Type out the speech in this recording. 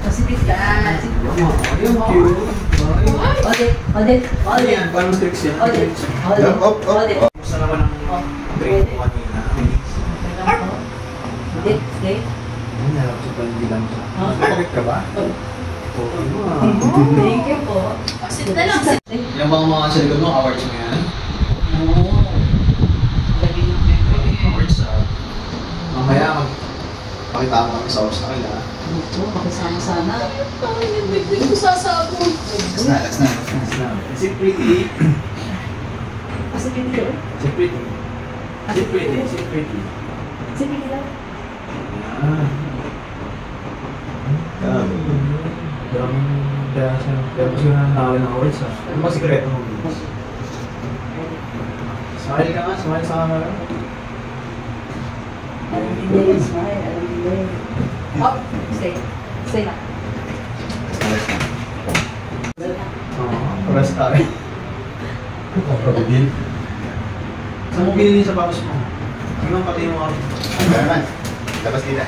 Pacific ka. Yung cute. Audit. Yan, parang tricks yan. Audit. Gusto naman ang drink ko kanina. Audit. Okay. Ay, narap siya pala hindi lang siya. Bakit ka ba? Thank you po. Sit na lang. Ilang bang mga sa likod mo, awards mo yan? Oo. Awards mamaya pakita mo kami sa oras na kaila. Oo, makisama sana. Hindi ko sasabog. Let's na. Is it pretty? Pacific ka. Is it pretty? Pacific ka. Kaya kasi nga nakakali ng awards ha. Ano ba sikreto mo? Smile ka nga, smile sa camera. Alam din smile. Oh, stay na. Paras tayo. Kapabigil. Saan mo binili sa papas mo? Tingnan pati mo ako. Ano naman? Labas nila.